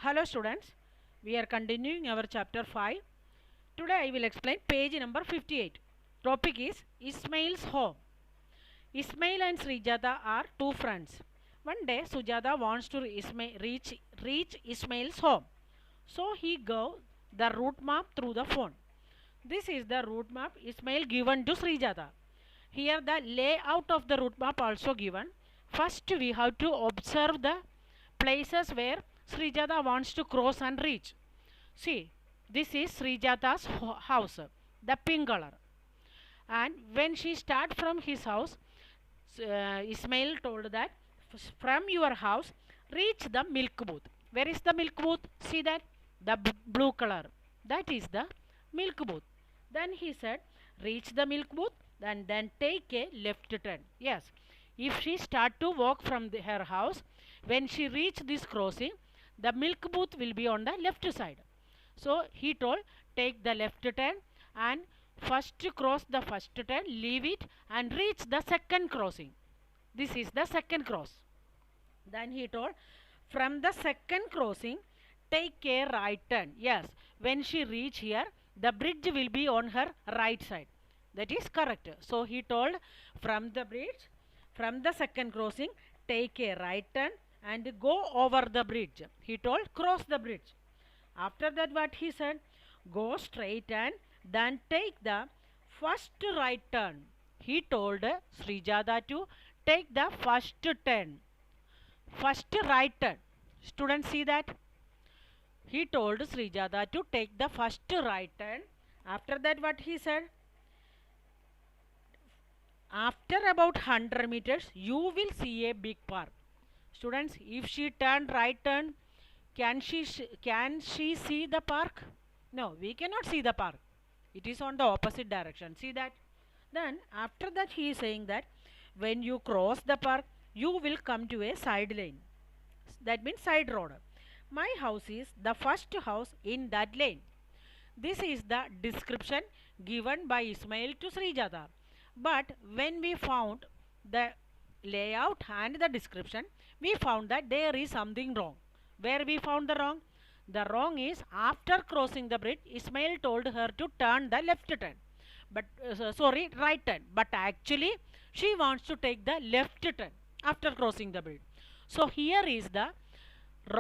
Hello students, we are continuing our chapter 5. Today I will explain page number 58. Topic is Ismail's home. Ismail and Srijata are two friends. One day Sujata wants to reach Ismail's home. So he gave the route map through the phone. This is the route map Ismail given to Srijata. Here the layout of the route map also given. First we have to observe the places where Srijata wants to cross and reach. See, this is Srijata's house, the pink color. And when she start from his house, Ismail told that from your house reach the milk booth. Where is the milk booth? See that? The blue color. That is the milk booth. Then he said, reach the milk booth and then take a left turn. Yes, if she start to walk from her house, when she reach this crossing, the milk booth will be on the left side. So he told, take the left turn and first cross the first turn, leave it and reach the second crossing. This is the second cross. Then he told, from the second crossing, take a right turn. Yes, when she reach here, the bridge will be on her right side. That is correct. So he told, from the bridge, from the second crossing, take a right turn and go over the bridge. He told, cross the bridge. After that what he said, go straight and then take the first right turn. He told Srijata to take the first turn. First right turn. Students, see that? He told Srijata to take the first right turn. After that what he said? After about 100 meters, you will see a big park. Students, if she turned right turn, can she see the park? No, we cannot see the park. It is on the opposite direction. See that? Then after that he is saying that when you cross the park, you will come to a side lane. That means side road. My house is the first house in that lane. This is the description given by Ismail to Srijata. But when we found the layout and the description, we found that there is something wrong. Where we found the wrong? The wrong is after crossing the bridge, Ismail told her to turn the left turn. But right turn. But actually, she wants to take the left turn after crossing the bridge. So here is the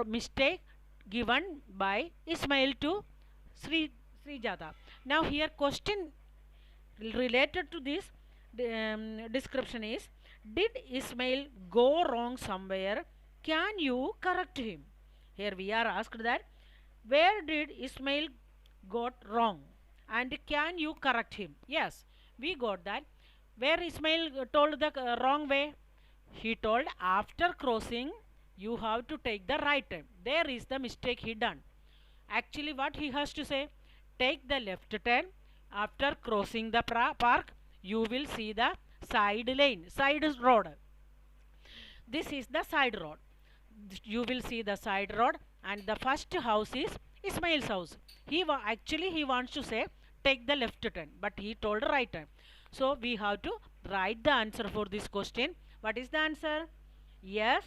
mistake given by Ismail to Srijata. Now here question related to this description is, did Ismail go wrong somewhere? Can you correct him? Here we are asked that where did Ismail got wrong and can you correct him? Yes, we got that. Where Ismail told the wrong way? He told after crossing you have to take the right turn. There is the mistake he done. Actually what he has to say? Take the left turn. After crossing the park, you will see the side lane, side road. This is the side road. You will see the side road and the first house is Ismail's house. Actually he wants to say take the left turn, but he told right turn. So we have to write the answer for this question. What is the answer? Yes.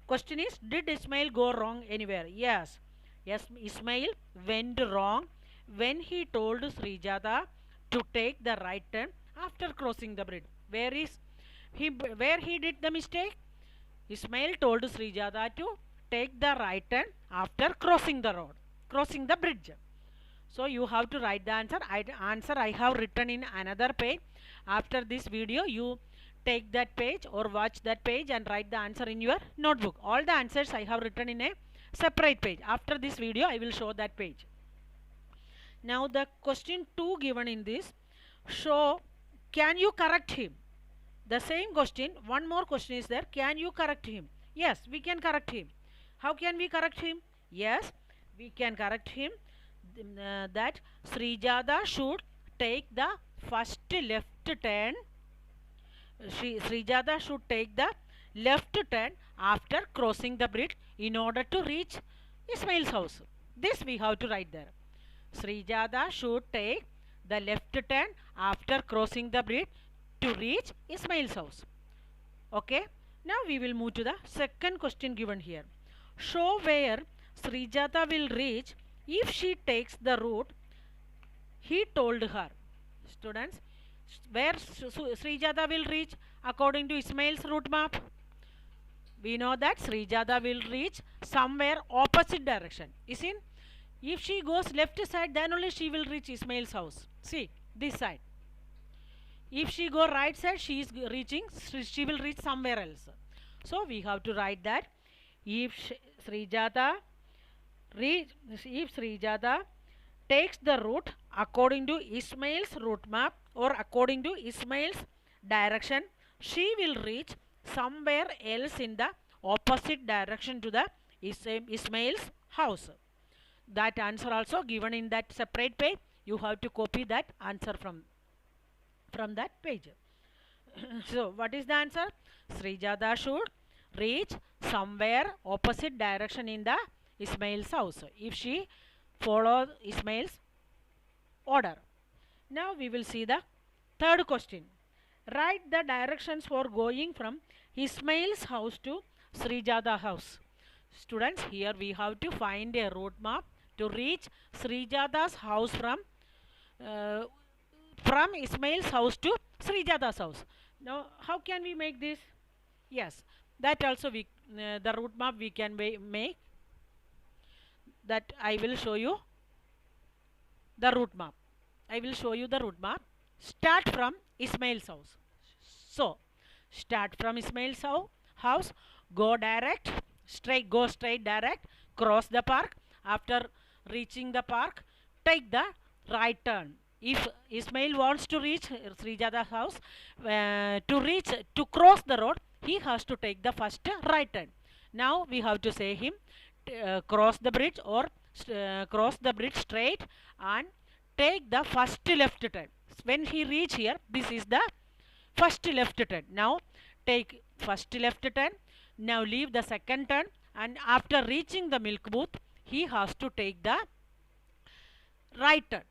Question is, did Ismail go wrong anywhere? Yes. Yes, Ismail went wrong when he told Srijata to take the right turn after crossing the bridge. Where he did the mistake? Ismail told Srijata to take the right turn after crossing the bridge. So you have to write the answer. Answer I have written in another page. After this video, you take that page or watch that page and write the answer in your notebook. All the answers I have written in a separate page. After this video, I will show that page. Now the question 2 given in this, show, can you correct him? The same question, one more question is there, can you correct him? Yes, we can correct him. How can we correct him? Yes, we can correct him that Srijata should take the first left turn. Srijata should take the left turn after crossing the bridge in order to reach Ismail's house. This we have to write there. Srijata should take the left turn after crossing the bridge to reach Ismail's house. Okay. Now we will move to the second question given here. Show where Srijata will reach if she takes the route he told her. Students, where Srijata will reach according to Ismail's route map? We know that Srijata will reach somewhere opposite direction. Is in? If she goes left side, then only she will reach Ismail's house. See, this side. If she go right side, she is reaching, she will reach somewhere else. So we have to write that if Srijata if Srijata takes the route according to Ismail's route map or according to Ismail's direction, she will reach somewhere else in the opposite direction to the Ismail's house. That answer also given in that separate page. You have to copy that answer from that page. So what is the answer? Srijata should reach somewhere opposite direction in the Ismail's house if she follows Ismail's order. Now we will see the third question. Write the directions for going from Ismail's house to Srijata house. Students, here we have to find a route map to reach Srijata's house uh, from Ismail's house to Srijata's house. Now, how can we make this? Yes, that also the route map we can make. That I will show you the route map. I will show you the route map. Start from Ismail's house. So, start from Ismail's house, go direct, go straight direct, cross the park. After reaching the park, take the right turn. If Ismail wants to reach Srijata's house, to cross the road, he has to take the first right turn. Now we have to say him cross the bridge or cross the bridge straight and take the first left turn. When he reach here, this is the first left turn. Now take first left turn. Now leave the second turn, and after reaching the milk booth, he has to take the right turn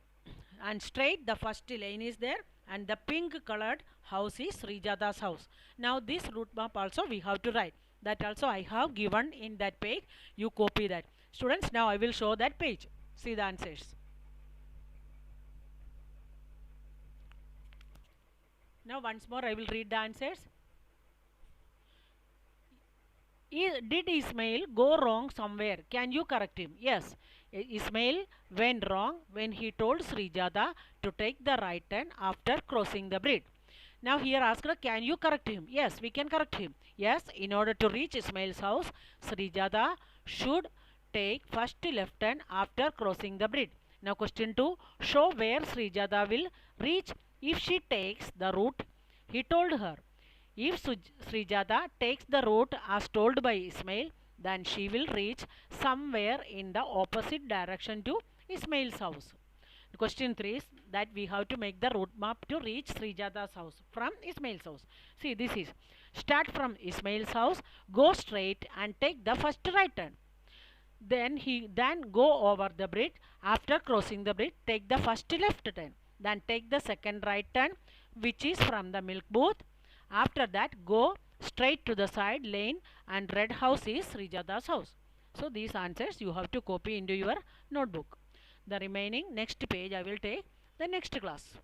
and straight. The first lane is there and the pink colored house is Srijata's house. Now this route map also we have to write. That also I have given in that page. You copy that. Students, now I will show that page. See the answers. Now once more I will read the answers. Did Ismail go wrong somewhere? Can you correct him? Yes. Ismail went wrong when he told Srijata to take the right turn after crossing the bridge. Now here asked, can you correct him? Yes, we can correct him. Yes, in order to reach Ismail's house, Srijata should take first left turn after crossing the bridge. Now question 2, show where Srijata will reach if she takes the route he told her. If Srijata takes the route as told by Ismail, then she will reach somewhere in the opposite direction to Ismail's house. Question 3 is that we have to make the route map to reach Srijata's house from Ismail's house. See, this is start from Ismail's house, go straight and take the first right turn. Then go over the bridge. After crossing the bridge, take the first left turn. Then take the second right turn, which is from the milk booth. After that, go straight to the side lane and red house is Srijata's house. So these answers you have to copy into your notebook. The remaining next page I will take the next class.